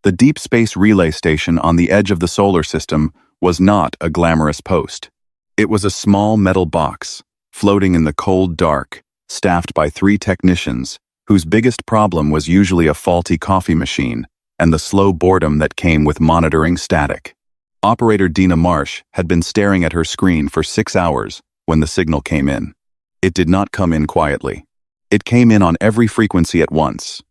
The deep space relay station on the edge of the solar system was not a glamorous post. It was a small metal box, floating in the cold dark, staffed by 3 technicians, whose biggest problem was usually a faulty coffee machine and the slow boredom that came with monitoring static. Operator Dina Marsh had been staring at her screen for 6 hours when the signal came in. It did not come in quietly. It came in on every frequency at once.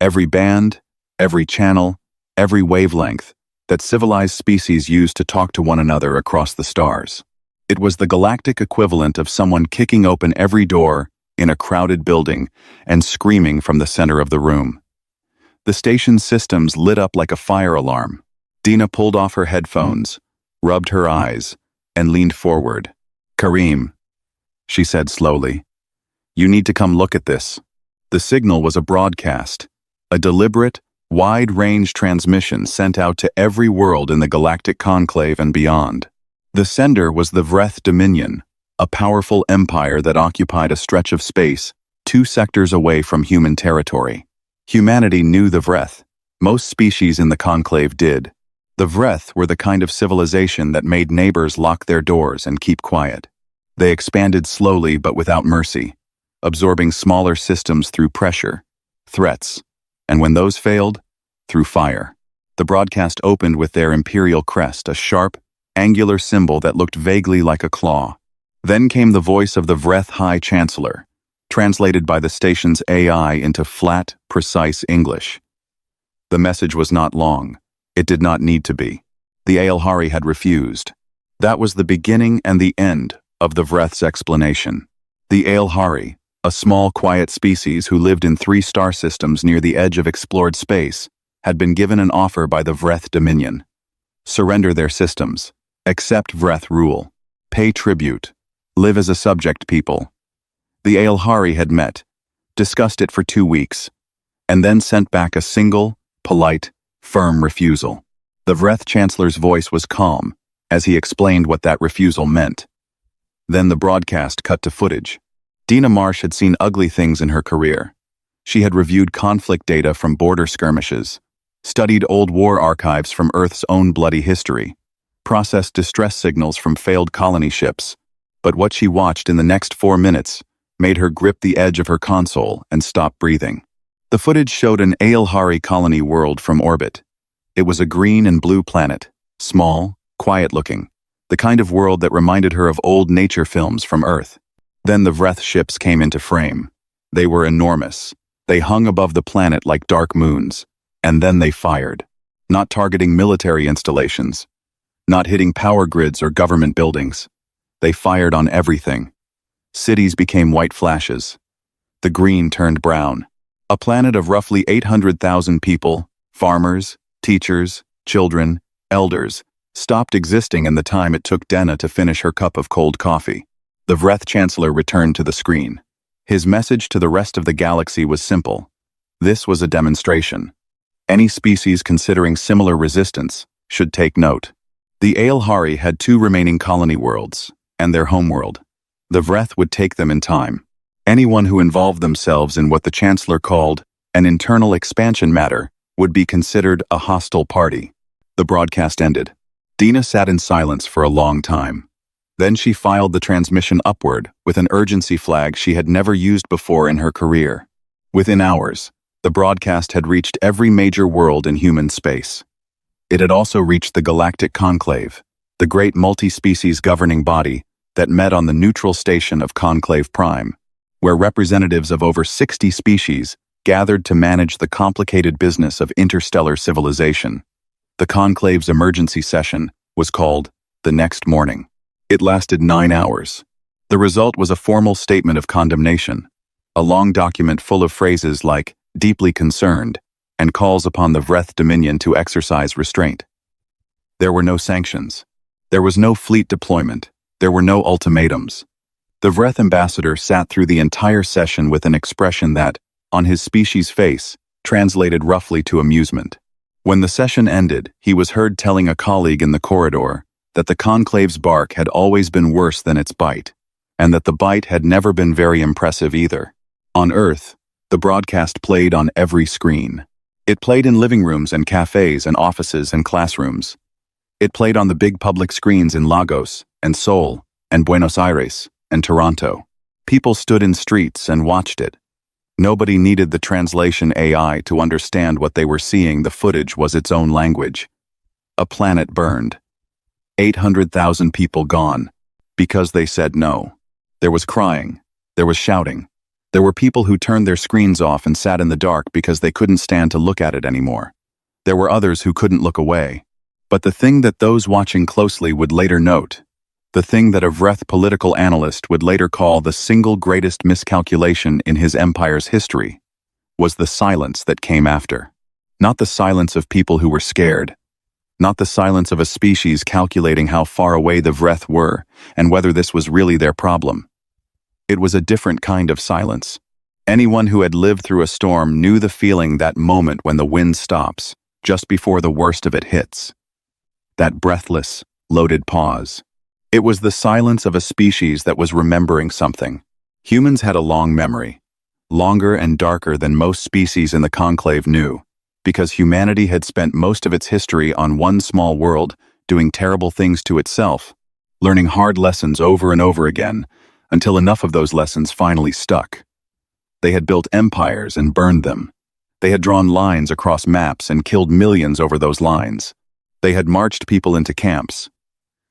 Every band, every channel, every wavelength that civilized species use to talk to one another across the stars. It was the galactic equivalent of someone kicking open every door in a crowded building and screaming from the center of the room. The station's systems lit up like a fire alarm. Dina pulled off her headphones, rubbed her eyes, and leaned forward. "Kareem," she said slowly, "you need to come look at this." The signal was a broadcast, a deliberate, wide-range transmission sent out to every world in the galactic conclave and beyond. The sender was the Vereth Dominion, a powerful empire that occupied a stretch of space 2 sectors away from human territory. Humanity knew the Vereth. Most species in the conclave did. The Vereth were the kind of civilization that made neighbors lock their doors and keep quiet. They expanded slowly but without mercy, absorbing smaller systems through pressure, threats, and when those failed, through fire. The broadcast opened with their imperial crest, a sharp, angular symbol that looked vaguely like a claw. Then came the voice of the Vereth High Chancellor, translated by the station's AI into flat, precise English. The message was not long. It did not need to be. The Alhari had refused. That was the beginning and the end of the Vereth's explanation. The Alhari, a small, quiet species who lived in 3 star systems near the edge of explored space, had been given an offer by the Vereth Dominion. Surrender their systems, accept Vereth rule, pay tribute, live as a subject people. The Alhari had met, discussed it for 2 weeks, and then sent back a single, polite, firm refusal. The Vereth Chancellor's voice was calm as he explained what that refusal meant. Then the broadcast cut to footage. Dina Marsh had seen ugly things in her career. She had reviewed conflict data from border skirmishes, studied old war archives from Earth's own bloody history, processed distress signals from failed colony ships, but what she watched in the next 4 minutes made her grip the edge of her console and stop breathing. The footage showed an Alhari colony world from orbit. It was a green and blue planet, small, quiet-looking, the kind of world that reminded her of old nature films from Earth. Then the Vereth ships came into frame. They were enormous. They hung above the planet like dark moons. And then they fired, not targeting military installations, not hitting power grids or government buildings. They fired on everything. Cities became white flashes. The green turned brown. A planet of roughly 800,000 people, farmers, teachers, children, elders, stopped existing in the time it took Dina to finish her cup of cold coffee. The Vereth Chancellor returned to the screen. His message to the rest of the galaxy was simple. This was a demonstration. Any species considering similar resistance should take note. The Alhari had 2 remaining colony worlds, and their homeworld. The Vereth would take them in time. Anyone who involved themselves in what the Chancellor called an internal expansion matter would be considered a hostile party. The broadcast ended. Dina sat in silence for a long time. Then she filed the transmission upward with an urgency flag she had never used before in her career. Within hours, the broadcast had reached every major world in human space. It had also reached the Galactic Conclave, the great multi-species governing body that met on the neutral station of Conclave Prime, where representatives of over 60 species gathered to manage the complicated business of interstellar civilization. The Conclave's emergency session was called the next morning. It lasted 9 hours. The result was a formal statement of condemnation, a long document full of phrases like deeply concerned, and calls upon the Vereth Dominion to exercise restraint. There were no sanctions. There was no fleet deployment. There were no ultimatums. The Vereth ambassador sat through the entire session with an expression that, on his species' face, translated roughly to amusement. When the session ended, he was heard telling a colleague in the corridor that the Conclave's bark had always been worse than its bite, and that the bite had never been very impressive either. On Earth, the broadcast played on every screen. It played in living rooms and cafes and offices and classrooms. It played on the big public screens in Lagos and Seoul and Buenos Aires and Toronto. People stood in streets and watched it. Nobody needed the translation AI to understand what they were seeing. The footage was its own language. A planet burned. 800,000 people gone. Because they said no. There was crying. There was shouting. There were people who turned their screens off and sat in the dark because they couldn't stand to look at it anymore. There were others who couldn't look away. But the thing that those watching closely would later note, the thing that a Vereth political analyst would later call the single greatest miscalculation in his empire's history, was the silence that came after. Not the silence of people who were scared. Not the silence of a species calculating how far away the Vereth were and whether this was really their problem. It was a different kind of silence. Anyone who had lived through a storm knew the feeling, that moment when the wind stops, just before the worst of it hits. That breathless, loaded pause. It was the silence of a species that was remembering something. Humans had a long memory, longer and darker than most species in the conclave knew, because humanity had spent most of its history on one small world, doing terrible things to itself, learning hard lessons over and over again, until enough of those lessons finally stuck. They had built empires and burned them. They had drawn lines across maps and killed millions over those lines. They had marched people into camps.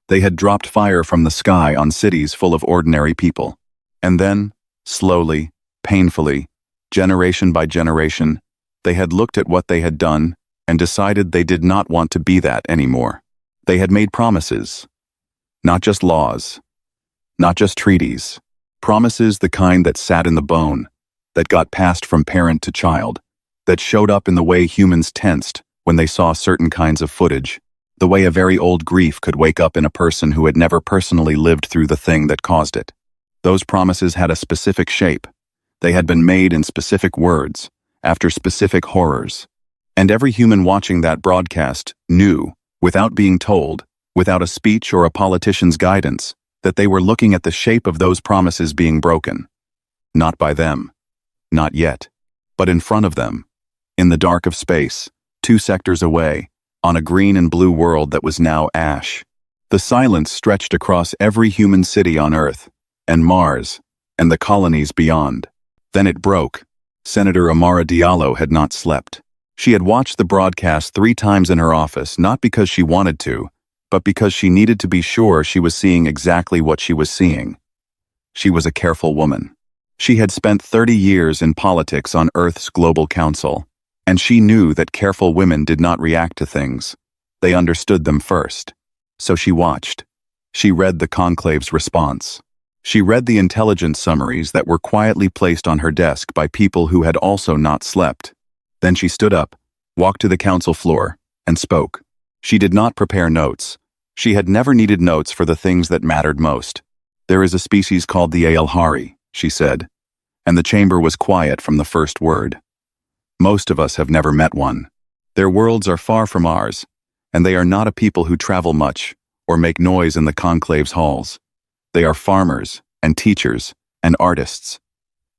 They had dropped fire from the sky on cities full of ordinary people. And then, slowly, painfully, generation by generation, they had looked at what they had done and decided they did not want to be that anymore. They had made promises. Not just laws. Not just treaties. Promises the kind that sat in the bone, that got passed from parent to child, that showed up in the way humans tensed when they saw certain kinds of footage, the way a very old grief could wake up in a person who had never personally lived through the thing that caused it. Those promises had a specific shape. They had been made in specific words, after specific horrors. And every human watching that broadcast knew, without being told, without a speech or a politician's guidance, that they were looking at the shape of those promises being broken. Not by them. Not yet. But in front of them. In the dark of space, 2 sectors away, on a green and blue world that was now ash. The silence stretched across every human city on Earth, and Mars, and the colonies beyond. Then it broke. Senator Amara Diallo had not slept. She had watched the broadcast 3 times in her office, not because she wanted to, but because she needed to be sure she was seeing exactly what she was seeing. She was a careful woman. She had spent 30 years in politics on Earth's Global Council, and she knew that careful women did not react to things. They understood them first. So she watched. She read the conclave's response. She read the intelligence summaries that were quietly placed on her desk by people who had also not slept. Then she stood up, walked to the council floor, and spoke. She did not prepare notes. She had never needed notes for the things that mattered most. There is a species called the Alhari, she said, and the chamber was quiet from the first word. Most of us have never met one. Their worlds are far from ours, and they are not a people who travel much or make noise in the conclave's halls. They are farmers and teachers and artists.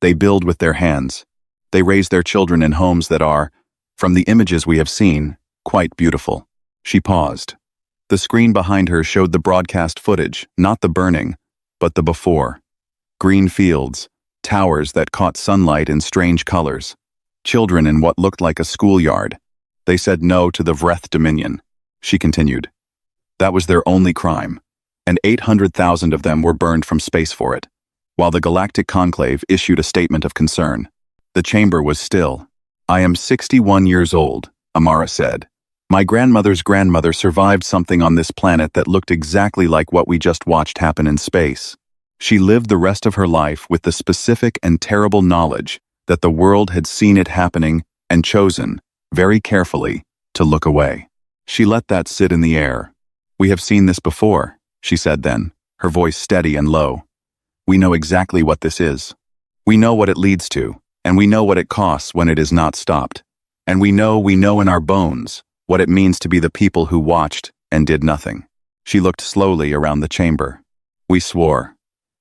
They build with their hands. They raise their children in homes that are, from the images we have seen, quite beautiful. She paused. The screen behind her showed the broadcast footage, not the burning, but the before. Green fields, towers that caught sunlight in strange colors, children in what looked like a schoolyard. They said no to the Vereth dominion. She continued. That was their only crime, and 800,000 of them were burned from space for it, while the Galactic Conclave issued a statement of concern. The chamber was still. I am 61 years old, Amara said. My grandmother's grandmother survived something on this planet that looked exactly like what we just watched happen in space. She lived the rest of her life with the specific and terrible knowledge that the world had seen it happening and chosen, very carefully, to look away. She let that sit in the air. We have seen this before, she said then, her voice steady and low. We know exactly what this is. We know what it leads to, and we know what it costs when it is not stopped. And we know in our bones what it means to be the people who watched and did nothing. She looked slowly around the chamber. We swore.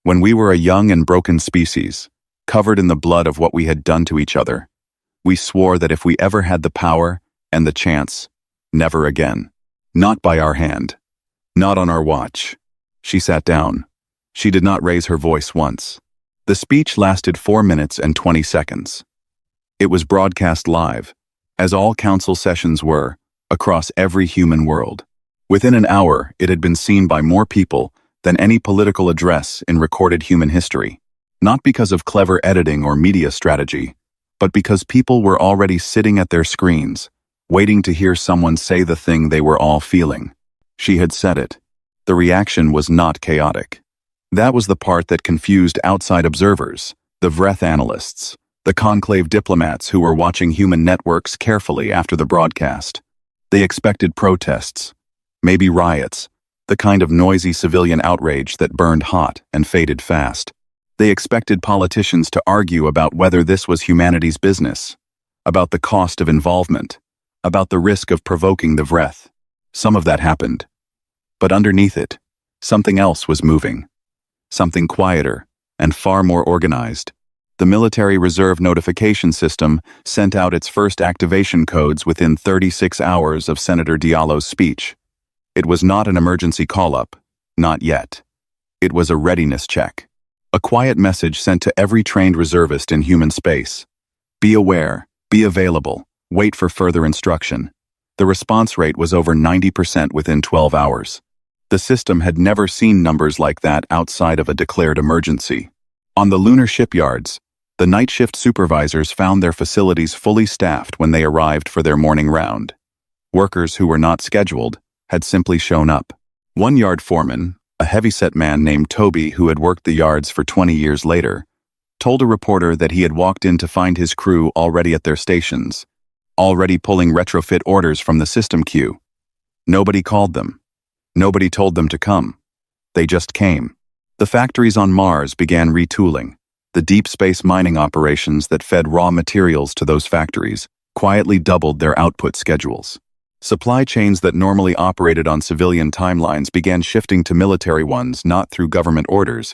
When we were a young and broken species, covered in the blood of what we had done to each other, We swore that if we ever had the power and the chance, never again. Not by our hand. Not on our watch. She sat down. She did not raise her voice once. The speech lasted 4 minutes and 20 seconds. It was broadcast live, as all council sessions were, across every human world. Within an hour, it had been seen by more people than any political address in recorded human history. Not because of clever editing or media strategy, but because people were already sitting at their screens, waiting to hear someone say the thing they were all feeling. She had said it. The reaction was not chaotic. That was the part that confused outside observers, the Vereth analysts, the conclave diplomats who were watching human networks carefully after the broadcast. They expected protests, maybe riots, the kind of noisy civilian outrage that burned hot and faded fast. They expected politicians to argue about whether this was humanity's business, about the cost of involvement, about the risk of provoking the Vereth. Some of that happened. But underneath it, something else was moving. Something quieter and far more organized. The military reserve notification system sent out its first activation codes within 36 hours of Senator Diallo's speech. It was not an emergency call-up, not yet. It was a readiness check. A quiet message sent to every trained reservist in human space. Be aware, be available, wait for further instruction. The response rate was over 90% within 12 hours. The system had never seen numbers like that outside of a declared emergency. On the lunar shipyards, the night shift supervisors found their facilities fully staffed when they arrived for their morning round. Workers who were not scheduled had simply shown up. One yard foreman, a heavyset man named Toby who had worked the yards for 20 years later, told a reporter that he had walked in to find his crew already at their stations, already pulling retrofit orders from the system queue. Nobody called them. Nobody told them to come. They just came. The factories on Mars began retooling. The deep space mining operations that fed raw materials to those factories quietly doubled their output schedules. Supply chains that normally operated on civilian timelines began shifting to military ones, not through government orders,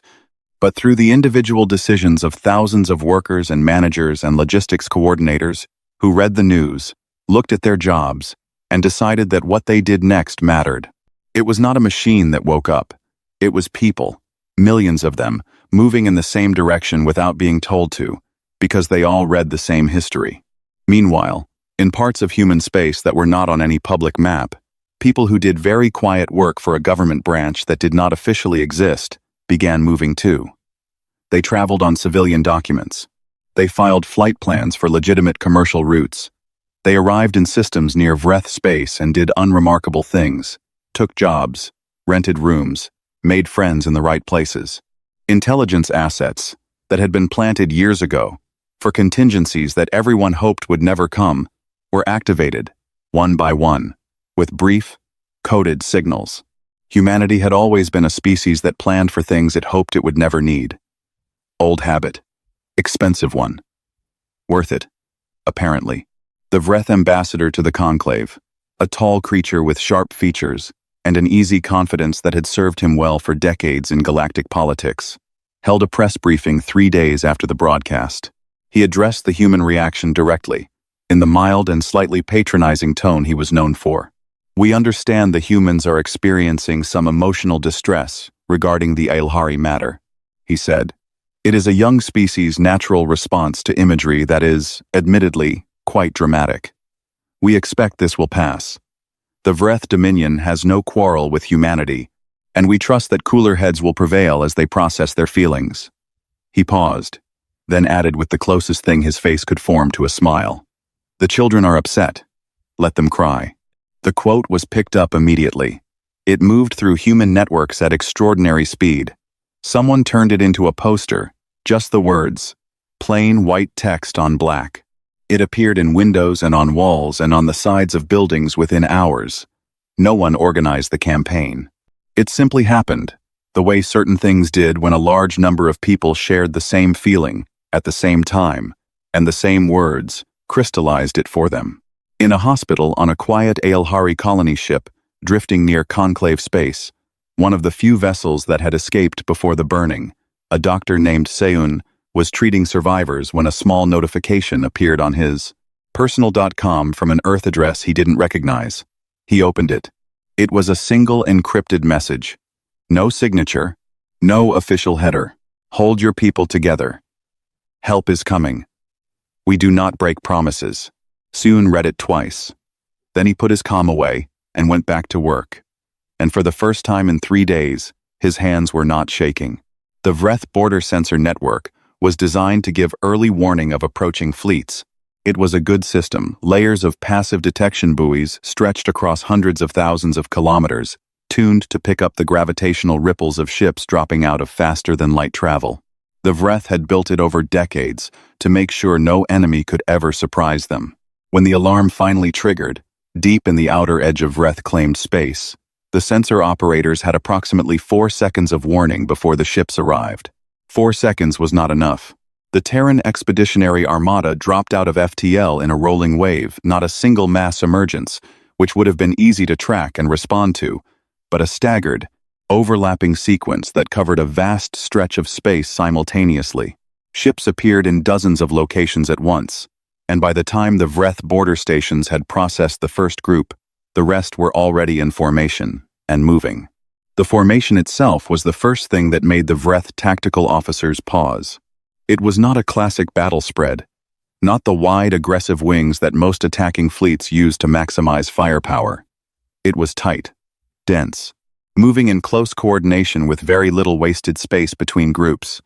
but through the individual decisions of thousands of workers and managers and logistics coordinators who read the news, looked at their jobs, and decided that what they did next mattered. It was not a machine that woke up. It was people, millions of them, moving in the same direction without being told to, because they all read the same history. Meanwhile, in parts of human space that were not on any public map, people who did very quiet work for a government branch that did not officially exist began moving too. They traveled on civilian documents. They filed flight plans for legitimate commercial routes. They arrived in systems near Vereth space and did unremarkable things, took jobs, rented rooms, made friends in the right places. Intelligence assets that had been planted years ago for contingencies that everyone hoped would never come were activated, one by one, with brief, coded signals. Humanity had always been a species that planned for things it hoped it would never need. Old habit. Expensive one. Worth it, apparently. The Vereth ambassador to the conclave, a tall creature with sharp features and an easy confidence that had served him well for decades in galactic politics, held a press briefing 3 days after the broadcast. He addressed the human reaction directly, in the mild and slightly patronizing tone he was known for. We understand the humans are experiencing some emotional distress regarding the Alhari matter, he said. It is a young species' natural response to imagery that is, admittedly, quite dramatic. We expect this will pass. The Vereth Dominion has no quarrel with humanity, and we trust that cooler heads will prevail as they process their feelings. He paused, then added with the closest thing his face could form to a smile. The children are upset. Let them cry. The quote was picked up immediately. It moved through human networks at extraordinary speed. Someone turned it into a poster, just the words, plain white text on black. It appeared in windows and on walls and on the sides of buildings within hours. No one organized the campaign. It simply happened, the way certain things did when a large number of people shared the same feeling, at the same time, and the same words crystallized it for them. In a hospital on a quiet Alhari colony ship, drifting near conclave space, one of the few vessels that had escaped before the burning, a doctor named Seun was treating survivors when a small notification appeared on his Personal.com from an Earth address he didn't recognize. He opened it. It was a single encrypted message. No signature. No official header. Hold your people together. Help is coming. We do not break promises. Soon read it twice. Then he put his comm away and went back to work. And for the first time in 3 days, his hands were not shaking. The Vereth border sensor network was designed to give early warning of approaching fleets. It was a good system, layers of passive detection buoys stretched across hundreds of thousands of kilometers, tuned to pick up the gravitational ripples of ships dropping out of faster-than-light travel. The Vereth had built it over decades to make sure no enemy could ever surprise them. When the alarm finally triggered, deep in the outer edge of Vereth-claimed space, the sensor operators had approximately 4 seconds of warning before the ships arrived. 4 seconds was not enough. The Terran Expeditionary Armada dropped out of FTL in a rolling wave, not a single mass emergence, which would have been easy to track and respond to, but a staggered, overlapping sequence that covered a vast stretch of space simultaneously. Ships appeared in dozens of locations at once, and by the time the Vereth border stations had processed the first group, the rest were already in formation and moving. The formation itself was the first thing that made the Vereth tactical officers pause. It was not a classic battle spread, not the wide, aggressive wings that most attacking fleets use to maximize firepower. It was tight, dense, moving in close coordination with very little wasted space between groups.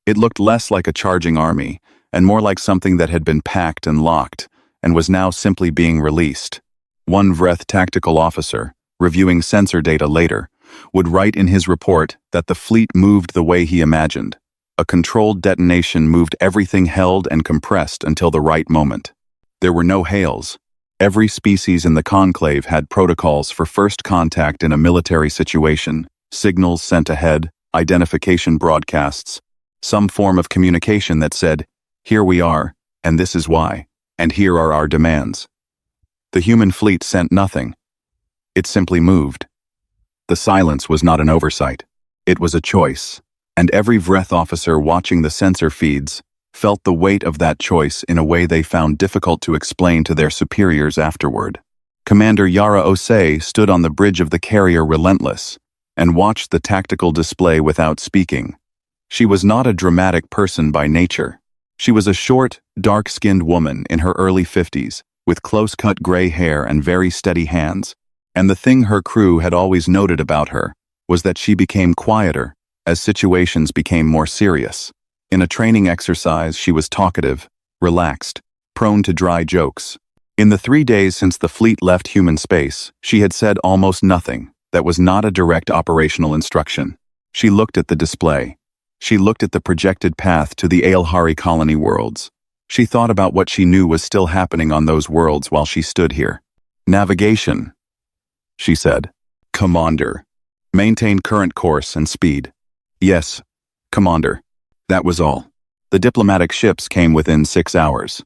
It looked less like a charging army, and more like something that had been packed and locked, and was now simply being released. One Vereth tactical officer, reviewing sensor data later, would write in his report that the fleet moved the way he imagined. A controlled detonation moved everything held and compressed until the right moment. There were no hails. Every species in the conclave had protocols for first contact in a military situation, signals sent ahead, identification broadcasts, some form of communication that said, "Here we are, and this is why, and here are our demands." The human fleet sent nothing. It simply moved. The silence was not an oversight. It was a choice, and every Vereth officer watching the sensor feeds felt the weight of that choice in a way they found difficult to explain to their superiors afterward. Commander Yara Osei stood on the bridge of the carrier Relentless and watched the tactical display without speaking. She was not a dramatic person by nature. She was a short, dark-skinned woman in her early 50s, with close-cut gray hair and very steady hands, and the thing her crew had always noted about her was that she became quieter as situations became more serious. In a training exercise, she was talkative, relaxed, prone to dry jokes. In the 3 days since the fleet left human space, she had said almost nothing that was not a direct operational instruction. She looked at the display. She looked at the projected path to the Alhari colony worlds. She thought about what she knew was still happening on those worlds while she stood here. "Navigation," she said. "Commander. Maintain current course and speed." "Yes, Commander." That was all. The diplomatic ships came within 6 hours.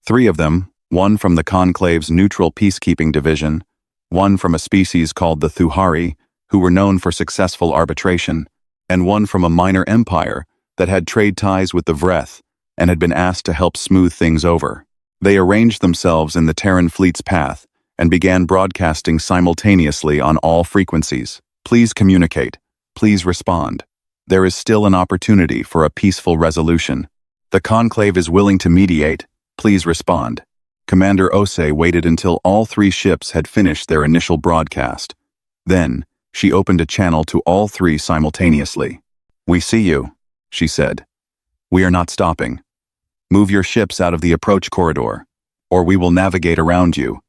3 of them, one from the Conclave's neutral peacekeeping division, one from a species called the Thuhari, who were known for successful arbitration, and one from a minor empire that had trade ties with the Vereth and had been asked to help smooth things over. They arranged themselves in the Terran fleet's path and began broadcasting simultaneously on all frequencies. "Please communicate. Please respond. There is still an opportunity for a peaceful resolution. The Conclave is willing to mediate. Please respond." Commander Osei waited until all 3 ships had finished their initial broadcast. Then, she opened a channel to all 3 simultaneously. "We see you," she said. "We are not stopping. Move your ships out of the approach corridor, or we will navigate around you,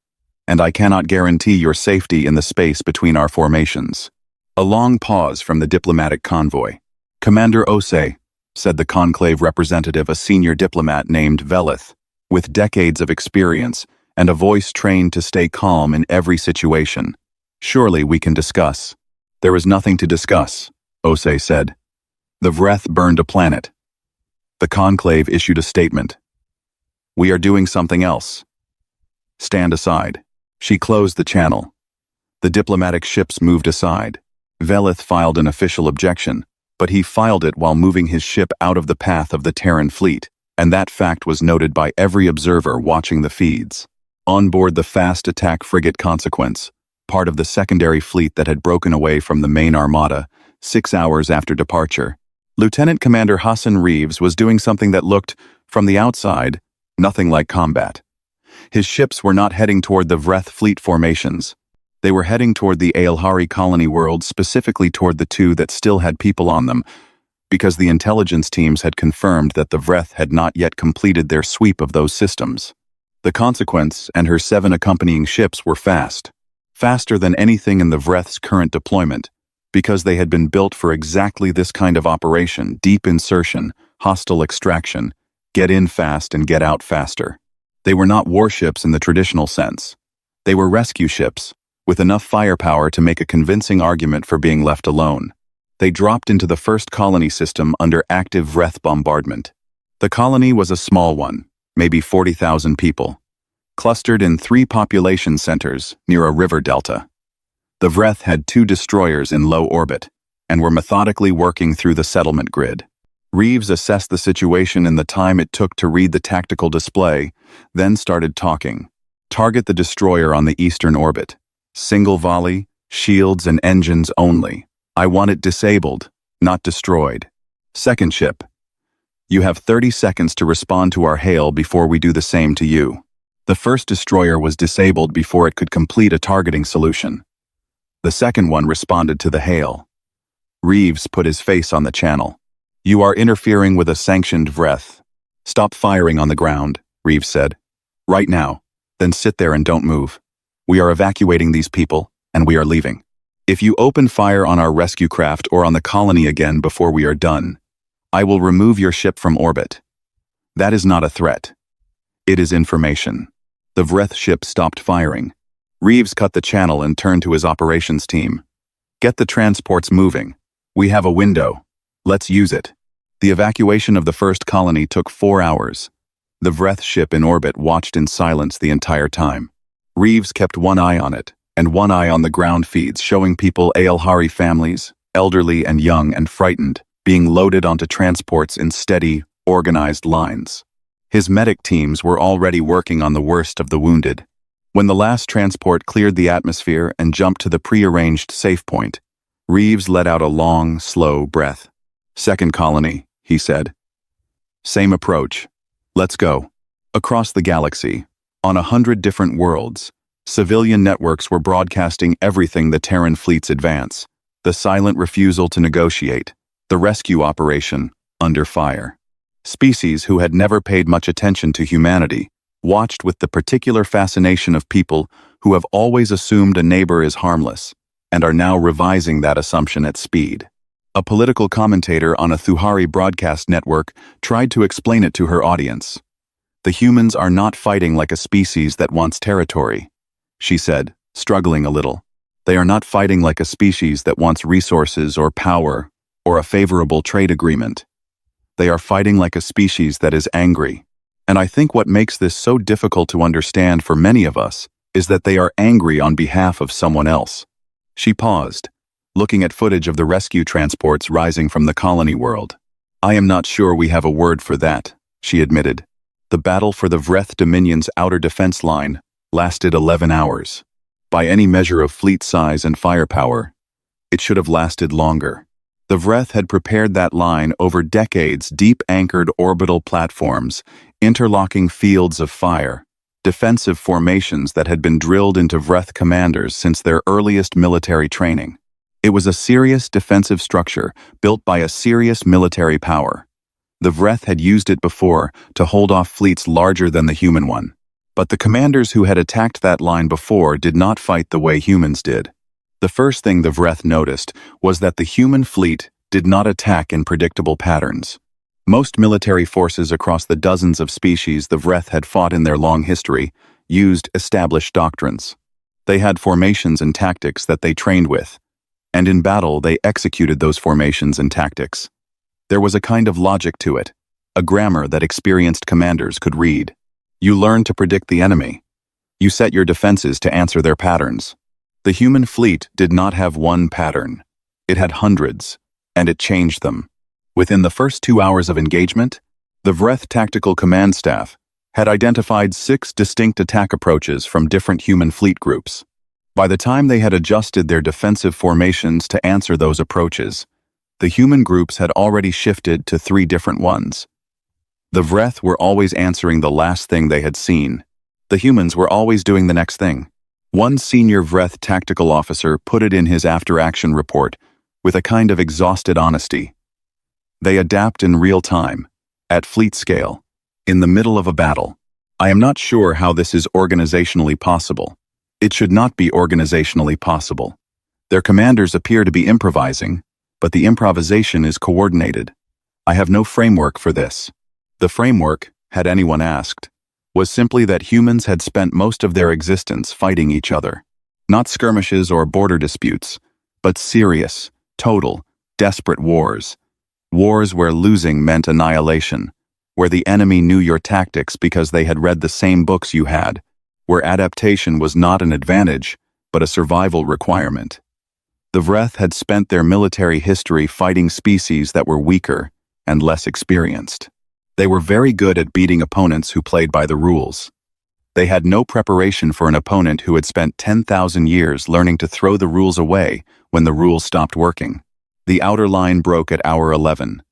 and I cannot guarantee your safety in the space between our formations." A long pause from the diplomatic convoy. "Commander Osei," said the Conclave representative, a senior diplomat named Vereth, with decades of experience and a voice trained to stay calm in every situation. "Surely we can discuss." "There is nothing to discuss," Osei said. "The Vereth burned a planet." The Conclave issued a statement. "We are doing something else. Stand aside." She closed the channel. The diplomatic ships moved aside. Vereth filed an official objection, but he filed it while moving his ship out of the path of the Terran fleet. and that fact was noted by every observer watching the feeds. On board the fast attack frigate Consequence, part of the secondary fleet that had broken away from the main armada, 6 hours after departure, Lieutenant Commander Hassan Reeves was doing something that looked, from the outside, nothing like combat. His ships were not heading toward the Vereth fleet formations. They were heading toward the Alhari colony world, specifically toward the two that still had people on them, because the intelligence teams had confirmed that the Vereth had not yet completed their sweep of those systems. The Consequence and her 7 accompanying ships were fast. Faster than anything in the Vereth's current deployment, because they had been built for exactly this kind of operation: deep insertion, hostile extraction, get in fast and get out faster. They were not warships in the traditional sense. They were rescue ships, with enough firepower to make a convincing argument for being left alone. They dropped into the first colony system under active Vereth bombardment. The colony was a small one, maybe 40,000 people, clustered in 3 population centers near a river delta. The Vereth had 2 destroyers in low orbit, and were methodically working through the settlement grid. Reeves assessed the situation in the time it took to read the tactical display, then started talking. Target the destroyer on the eastern orbit. Single volley, shields and engines only. I want it disabled, not destroyed. Second ship. You have 30 seconds to respond to our hail before we do the same to you. The first destroyer was disabled before it could complete a targeting solution. The second one responded to the hail. Reeves put his face on the channel. You are interfering with a sanctioned Vereth. Stop firing on the ground, Reeves said. Right now. Then sit there and don't move. We are evacuating these people, and we are leaving. If you open fire on our rescue craft or on the colony again before we are done, I will remove your ship from orbit. That is not a threat. It is information. The Vereth ship stopped firing. Reeves cut the channel and turned to his operations team. Get the transports moving. We have a window. Let's use it. The evacuation of the first colony took 4 hours. The Vereth ship in orbit watched in silence the entire time. Reeves kept one eye on it, and one eye on the ground feeds showing people, Alhari families, elderly and young and frightened, being loaded onto transports in steady, organized lines. His medic teams were already working on the worst of the wounded. When the last transport cleared the atmosphere and jumped to the pre-arranged safe point, Reeves let out a long, slow breath. Second colony, he said. Same approach. Let's go. Across the galaxy, on 100 different worlds, civilian networks were broadcasting everything: the Terran fleet's advance, the silent refusal to negotiate, the rescue operation, under fire. Species who had never paid much attention to humanity watched with the particular fascination of people who have always assumed a neighbor is harmless, and are now revising that assumption at speed. A political commentator on a Thuhari broadcast network tried to explain it to her audience. The humans are not fighting like a species that wants territory, she said, struggling a little. They are not fighting like a species that wants resources or power or a favorable trade agreement. They are fighting like a species that is angry. And I think what makes this so difficult to understand for many of us is that they are angry on behalf of someone else. She paused, looking at footage of the rescue transports rising from the colony world. I am not sure we have a word for that, she admitted. The battle for the Vereth Dominion's outer defense line lasted 11 hours. By any measure of fleet size and firepower, it should have lasted longer. The Vereth had prepared that line over decades: deep-anchored orbital platforms, interlocking fields of fire, defensive formations that had been drilled into Vereth commanders since their earliest military training. It was a serious defensive structure built by a serious military power. The Vereth had used it before to hold off fleets larger than the human one. But the commanders who had attacked that line before did not fight the way humans did. The first thing the Vereth noticed was that the human fleet did not attack in predictable patterns. Most military forces across the dozens of species the Vereth had fought in their long history used established doctrines. They had formations and tactics that they trained with, and in battle they executed those formations and tactics. There was a kind of logic to it, a grammar that experienced commanders could read. You learn to predict the enemy. You set your defenses to answer their patterns. The human fleet did not have one pattern. It had hundreds, and it changed them. Within the first 2 hours of engagement, The Vereth Tactical Command Staff had identified 6 distinct attack approaches from different human fleet groups. By the time they had adjusted their defensive formations to answer those approaches, the human groups had already shifted to 3 different ones. The Vereth were always answering the last thing they had seen. The humans were always doing the next thing. One senior Vereth tactical officer put it in his after-action report with a kind of exhausted honesty. They adapt in real time, at fleet scale, in the middle of a battle. I am not sure how this is organizationally possible. It should not be organizationally possible. Their commanders appear to be improvising, but the improvisation is coordinated. I have no framework for this. The framework, had anyone asked, was simply that humans had spent most of their existence fighting each other. Not skirmishes or border disputes, but serious, total, desperate wars. Wars where losing meant annihilation, where the enemy knew your tactics because they had read the same books you had, where adaptation was not an advantage, but a survival requirement. The Vereth had spent their military history fighting species that were weaker and less experienced. They were very good at beating opponents who played by the rules. They had no preparation for an opponent who had spent 10,000 years learning to throw the rules away when the rules stopped working. The outer line broke at hour 11,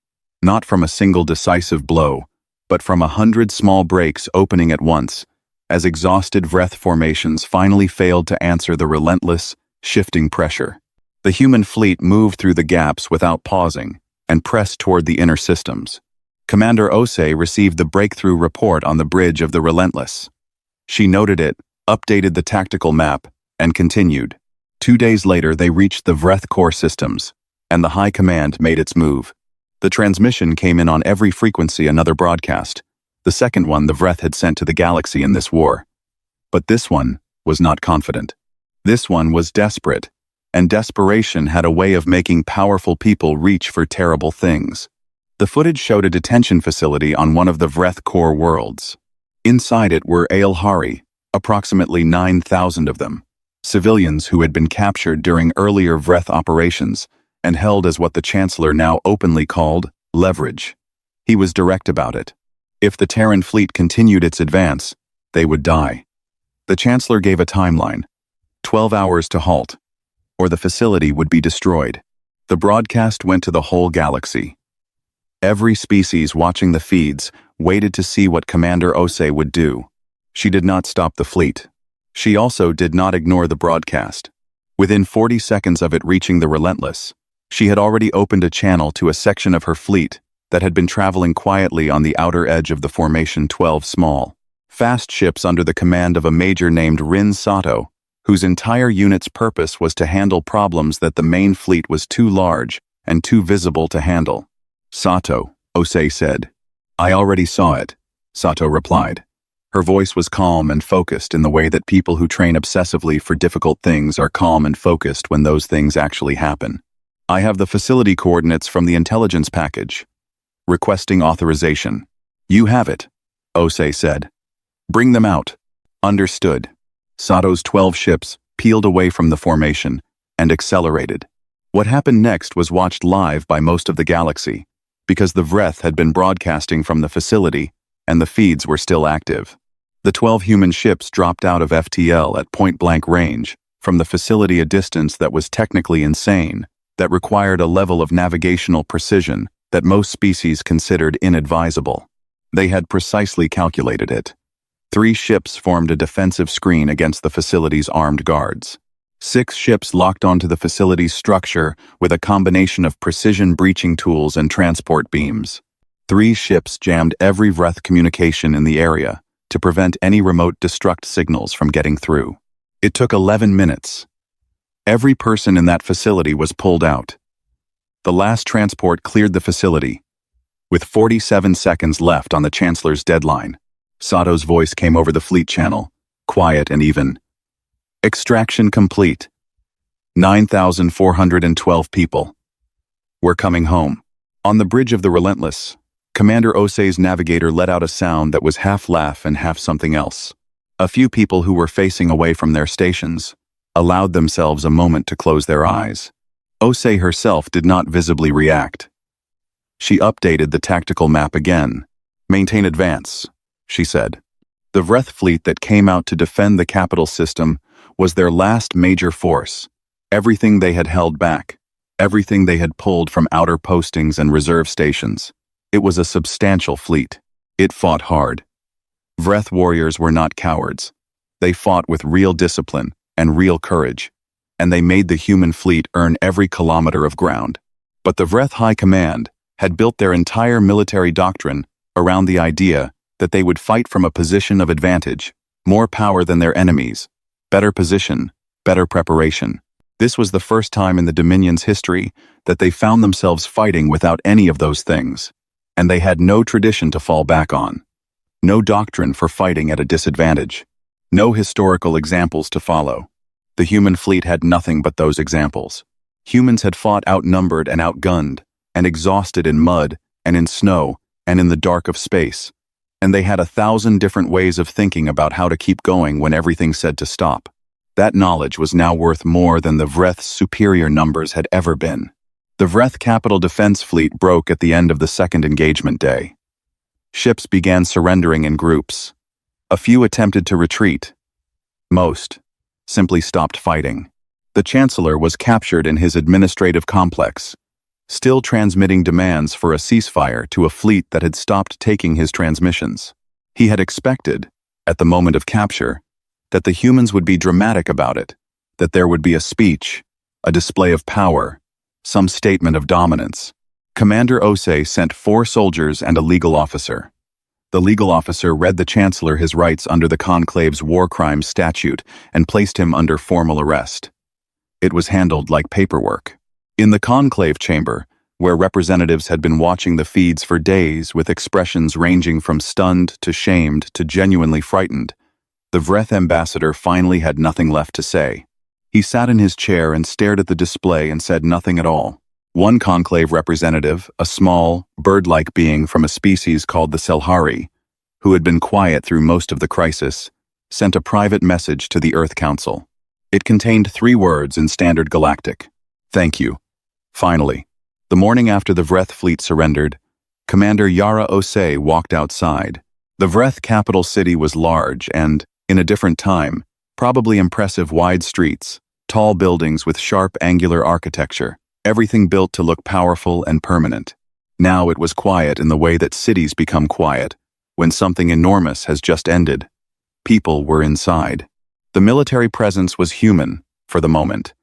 not from a single decisive blow, but from 100 small breaks opening at once, as exhausted Vereth formations finally failed to answer the relentless, shifting pressure. The human fleet moved through the gaps without pausing and pressed toward the inner systems. Commander Ose received the breakthrough report on the bridge of the Relentless. She noted it, updated the tactical map, and continued. 2 days later they reached the Vereth core systems, and the High Command made its move. The transmission came in on every frequency another broadcast, the second one the Vereth had sent to the galaxy in this war. But this one was not confident. This one was desperate, and desperation had a way of making powerful people reach for terrible things. The footage showed a detention facility on one of the Vereth core worlds. Inside it were Alhari, approximately 9,000 of them, civilians who had been captured during earlier Vereth operations and held as what the Chancellor now openly called leverage. He was direct about it. If the Terran fleet continued its advance, they would die. The Chancellor gave a timeline, 12 hours to halt, or the facility would be destroyed. The broadcast went to the whole galaxy. Every species watching the feeds waited to see what Commander Ose would do. She did not stop the fleet. She also did not ignore the broadcast. Within 40 seconds of it reaching the Relentless, she had already opened a channel to a section of her fleet that had been traveling quietly on the outer edge of the Formation 12 small, fast ships under the command of a major named Rin Sato, whose entire unit's purpose was to handle problems that the main fleet was too large and too visible to handle. Sato, Ose said. I already saw it, Sato replied. Her voice was calm and focused in the way that people who train obsessively for difficult things are calm and focused when those things actually happen. I have the facility coordinates from the intelligence package. Requesting authorization. You have it, Ose said. Bring them out. Understood. Sato's 12 ships peeled away from the formation and accelerated. What happened next was watched live by most of the galaxy, because the Vereth had been broadcasting from the facility and the feeds were still active. The 12 human ships dropped out of FTL at point-blank range from the facility a distance that was technically insane, that required a level of navigational precision that most species considered inadvisable. They had precisely calculated it. 3 ships formed a defensive screen against the facility's armed guards. 6 ships locked onto the facility's structure with a combination of precision breaching tools and transport beams. 3 ships jammed every Vereth communication in the area to prevent any remote destruct signals from getting through. It took 11 minutes. Every person in that facility was pulled out. The last transport cleared the facility. With 47 seconds left on the Chancellor's deadline, Sato's voice came over the fleet channel, quiet and even. Extraction complete. 9,412 people. We're coming home. On the bridge of the Relentless, Commander Ose's navigator let out a sound that was half laugh and half something else. A few people who were facing away from their stations allowed themselves a moment to close their eyes. Ose herself did not visibly react. She updated the tactical map again, Maintain advance, she said. The Vereth fleet that came out to defend the capital system was their last major force. Everything they had held back, everything they had pulled from outer postings and reserve stations. It was a substantial fleet. It fought hard. Vereth warriors were not cowards. They fought with real discipline and real courage, and they made the human fleet earn every kilometer of ground. But the Vereth High Command had built their entire military doctrine around the idea that they would fight from a position of advantage, more power than their enemies, better position, better preparation. This was the first time in the Dominion's history that they found themselves fighting without any of those things, and they had no tradition to fall back on, no doctrine for fighting at a disadvantage, no historical examples to follow. The human fleet had nothing but those examples. Humans had fought outnumbered and outgunned, and exhausted in mud and in snow and in the dark of space, and they had 1,000 different ways of thinking about how to keep going when everything said to stop. That knowledge was now worth more than the Vereth's superior numbers had ever been. The Vereth Capital Defense Fleet broke at the end of the second engagement day. Ships began surrendering in groups. A few attempted to retreat. Most simply stopped fighting. The Chancellor was captured in his administrative complex, still transmitting demands for a ceasefire to a fleet that had stopped taking his transmissions. He had expected, at the moment of capture, that the humans would be dramatic about it, that there would be a speech, a display of power, some statement of dominance. Commander Ose sent 4 soldiers and a legal officer. The legal officer read the Chancellor his rights under the Conclave's war crimes statute and placed him under formal arrest. It was handled like paperwork. In the Conclave chamber, where representatives had been watching the feeds for days with expressions ranging from stunned to shamed to genuinely frightened, the Vereth ambassador finally had nothing left to say. He sat in his chair and stared at the display and said nothing at all. One Conclave representative, a small, bird-like being from a species called the Alhari, who had been quiet through most of the crisis, sent a private message to the Earth Council. It contained 3 words in standard Galactic. Thank you. Finally, the morning after the Vereth fleet surrendered, Commander Yara Ose walked outside. The Vereth capital city was large and, in a different time, probably impressive wide streets, tall buildings with sharp angular architecture, everything built to look powerful and permanent. Now it was quiet in the way that cities become quiet, when something enormous has just ended. People were inside. The military presence was human, for the moment,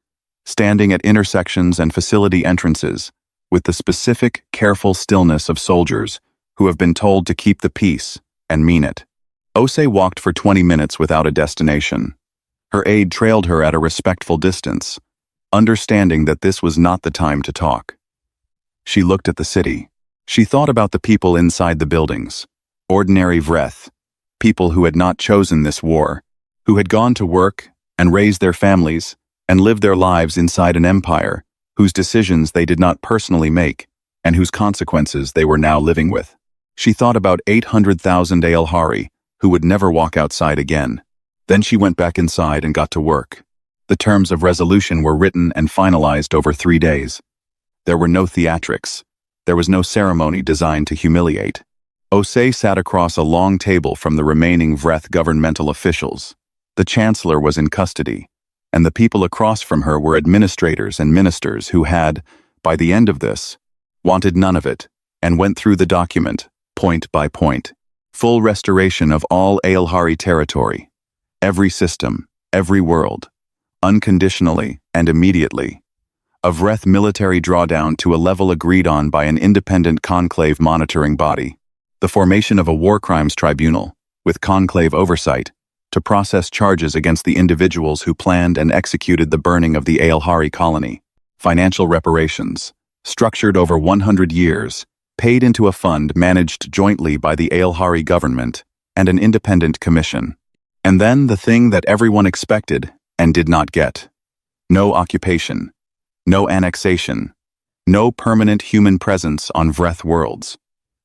standing at intersections and facility entrances, with the specific, careful stillness of soldiers who have been told to keep the peace and mean it. Ose walked for 20 minutes without a destination. Her aide trailed her at a respectful distance, understanding that this was not the time to talk. She looked at the city. She thought about the people inside the buildings, ordinary Vereth, people who had not chosen this war, who had gone to work and raised their families and lived their lives inside an empire whose decisions they did not personally make and whose consequences they were now living with. She thought about 800,000 Alhari who would never walk outside again. Then she went back inside and got to work. The terms of resolution were written and finalized over 3 days. There were no theatrics. There was no ceremony designed to humiliate. Ose sat across a long table from the remaining Vereth governmental officials. The Chancellor was in custody, and the people across from her were administrators and ministers who had, by the end of this, wanted none of it, and went through the document, point by point. Full restoration of all Alhari territory, every system, every world, unconditionally and immediately. A Vereth military drawdown to a level agreed on by an independent conclave monitoring body. The formation of a war crimes tribunal, with conclave oversight, to process charges against the individuals who planned and executed the burning of the Alhari colony. Financial reparations, structured over 100 years, paid into a fund managed jointly by the Alhari government and an independent commission. And then the thing that everyone expected and did not get. No occupation, no annexation, no permanent human presence on Vereth worlds,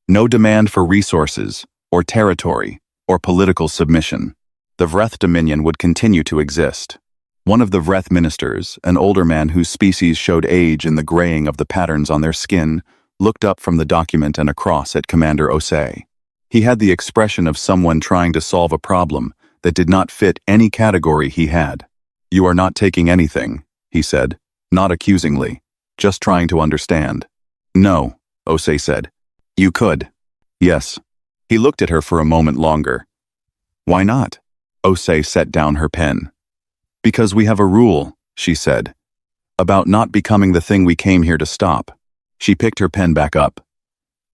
no demand for resources or territory or political submission. The Vereth Dominion would continue to exist. One of the Vereth ministers, an older man whose species showed age in the graying of the patterns on their skin, looked up from the document and across at Commander Ose. He had the expression of someone trying to solve a problem that did not fit any category he had. "You are not taking anything," he said, not accusingly, just trying to understand. "No," Osei said. "You could." "Yes." He looked at her for a moment longer. "Why not?" Osei set down her pen. "Because we have a rule," she said, "about not becoming the thing we came here to stop." She picked her pen back up.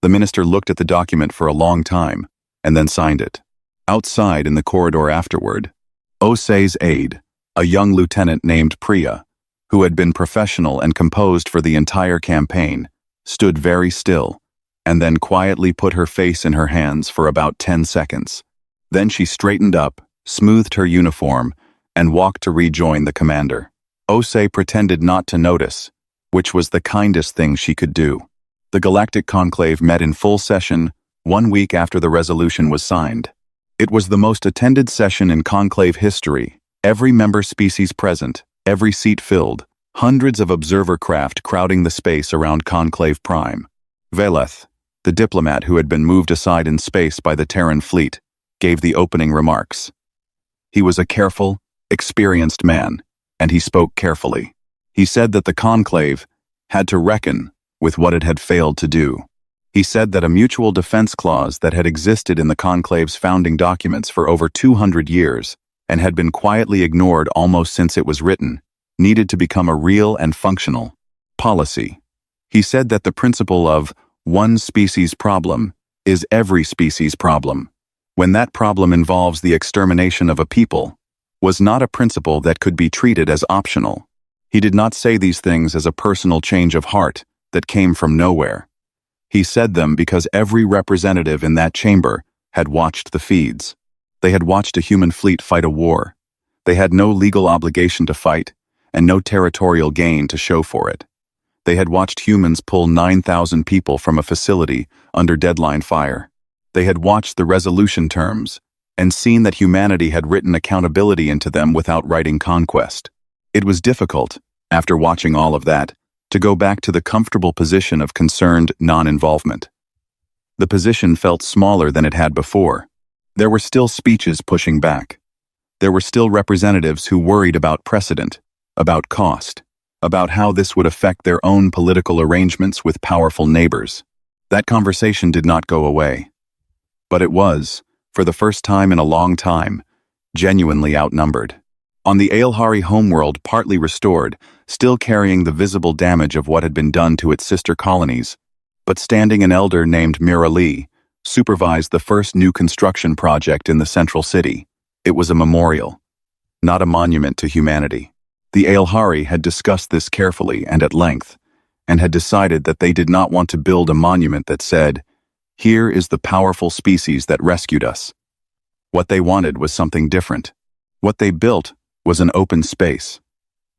The minister looked at the document for a long time, and then signed it. Outside in the corridor afterward, Osei's aide, a young lieutenant named Priya, who had been professional and composed for the entire campaign, stood very still, and then quietly put her face in her hands for about 10 seconds. Then she straightened up, smoothed her uniform, and walked to rejoin the commander. Osei pretended not to notice, which was the kindest thing she could do. The Galactic Conclave met in full session 1 week after the resolution was signed. It was the most attended session in Conclave history, every member species present, every seat filled, hundreds of observer craft crowding the space around Conclave Prime. Vereth, the diplomat who had been moved aside in space by the Terran fleet, gave the opening remarks. He was a careful, experienced man, and he spoke carefully. He said that the Conclave had to reckon with what it had failed to do. He said that a mutual defense clause that had existed in the Conclave's founding documents for over 200 years and had been quietly ignored almost since it was written, needed to become a real and functional policy. He said that the principle of one species problem is every species problem, when that problem involves the extermination of a people, was not a principle that could be treated as optional. He did not say these things as a personal change of heart that came from nowhere. He said them because every representative in that chamber had watched the feeds. They had watched a human fleet fight a war. They had no legal obligation to fight, and no territorial gain to show for it. They had watched humans pull 9,000 people from a facility under deadline fire. They had watched the resolution terms, and seen that humanity had written accountability into them without writing conquest. It was difficult, after watching all of that, to go back to the comfortable position of concerned non-involvement. The position felt smaller than it had before. There were still speeches pushing back. There were still representatives who worried about precedent, about cost, about how this would affect their own political arrangements with powerful neighbors. That conversation did not go away. But it was, for the first time in a long time, genuinely outnumbered. On the Alhari homeworld partly restored, still carrying the visible damage of what had been done to its sister colonies, but standing an elder named Mira Lee, supervised the first new construction project in the central city. It was a memorial, not a monument to humanity. The Alhari had discussed this carefully and at length, and had decided that they did not want to build a monument that said, "Here is the powerful species that rescued us." What they wanted was something different. What they built was an open space.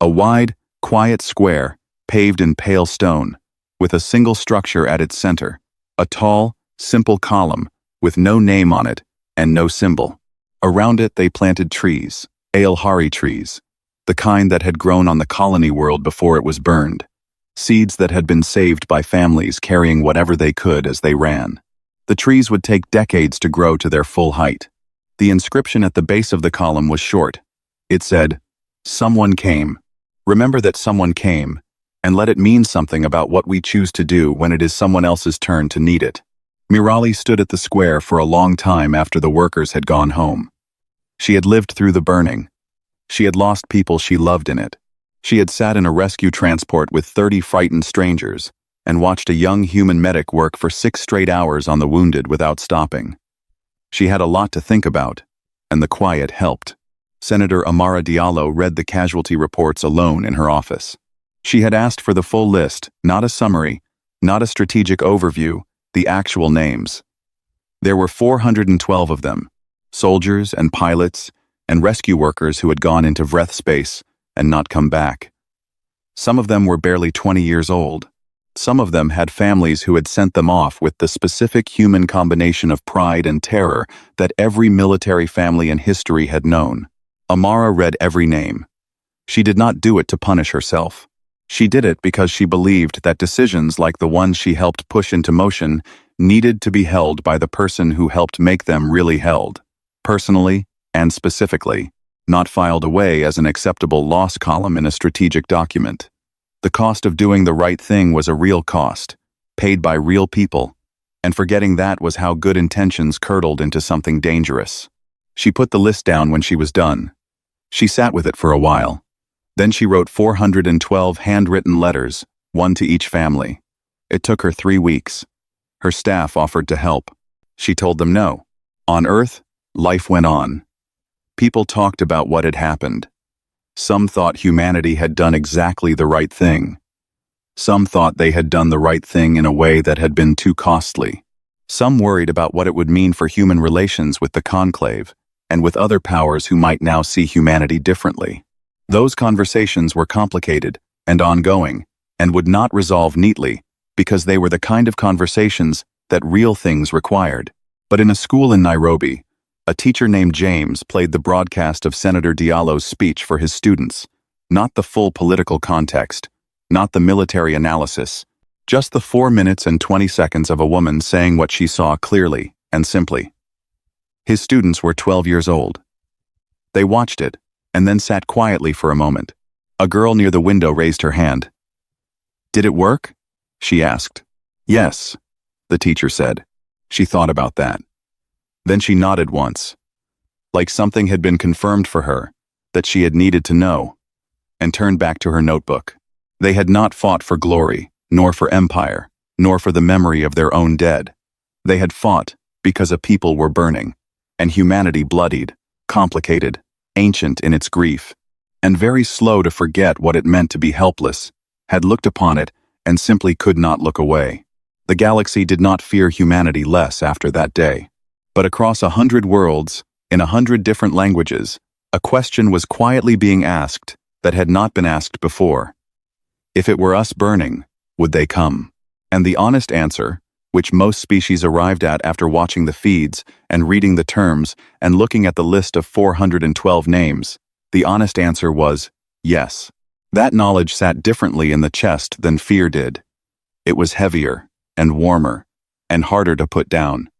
A wide, quiet square, paved in pale stone, with a single structure at its center. A tall, simple column, with no name on it, and no symbol. Around it they planted trees, Alhari trees, the kind that had grown on the colony world before it was burned. Seeds that had been saved by families carrying whatever they could as they ran. The trees would take decades to grow to their full height. The inscription at the base of the column was short. It said, "Someone came. Remember that someone came, and let it mean something about what we choose to do when it is someone else's turn to need it." Mirali stood at the square for a long time after the workers had gone home. She had lived through the burning. She had lost people she loved in it. She had sat in a rescue transport with 30 frightened strangers and watched a young human medic work for 6 straight hours on the wounded without stopping. She had a lot to think about, and the quiet helped. Senator Amara Diallo read the casualty reports alone in her office. She had asked for the full list, not a summary, not a strategic overview, the actual names. There were 412 of them, soldiers and pilots and rescue workers who had gone into Vereth space and not come back. Some of them were barely 20 years old. Some of them had families who had sent them off with the specific human combination of pride and terror that every military family in history had known. Amara read every name. She did not do it to punish herself. She did it because she believed that decisions like the ones she helped push into motion needed to be held by the person who helped make them really held, personally and specifically, not filed away as an acceptable loss column in a strategic document. The cost of doing the right thing was a real cost, paid by real people, and forgetting that was how good intentions curdled into something dangerous. She put the list down when she was done. She sat with it for a while. Then she wrote 412 handwritten letters, one to each family. It took her 3 weeks. Her staff offered to help. She told them no. On Earth, life went on. People talked about what had happened. Some thought humanity had done exactly the right thing. Some thought they had done the right thing in a way that had been too costly. Some worried about what it would mean for human relations with the Conclave and with other powers who might now see humanity differently. Those conversations were complicated and ongoing and would not resolve neatly because they were the kind of conversations that real things required. But in a school in Nairobi, a teacher named James played the broadcast of Senator Diallo's speech for his students, not the full political context, not the military analysis, just the 4 minutes and 20 seconds of a woman saying what she saw clearly and simply. His students were 12 years old. They watched it and then sat quietly for a moment. A girl near the window raised her hand. "Did it work?" she asked. "Yes," the teacher said. She thought about that. Then she nodded once, like something had been confirmed for her, that she had needed to know, and turned back to her notebook. They had not fought for glory, nor for empire, nor for the memory of their own dead. They had fought because a people were burning, and humanity bloodied, complicated, ancient in its grief, and very slow to forget what it meant to be helpless, had looked upon it and simply could not look away. The galaxy did not fear humanity less after that day. But across 100 worlds, in 100 different languages, a question was quietly being asked that had not been asked before. If it were us burning, would they come? And the honest answer, which most species arrived at after watching the feeds and reading the terms and looking at the list of 412 names, the honest answer was yes. That knowledge sat differently in the chest than fear did. It was heavier and warmer and harder to put down.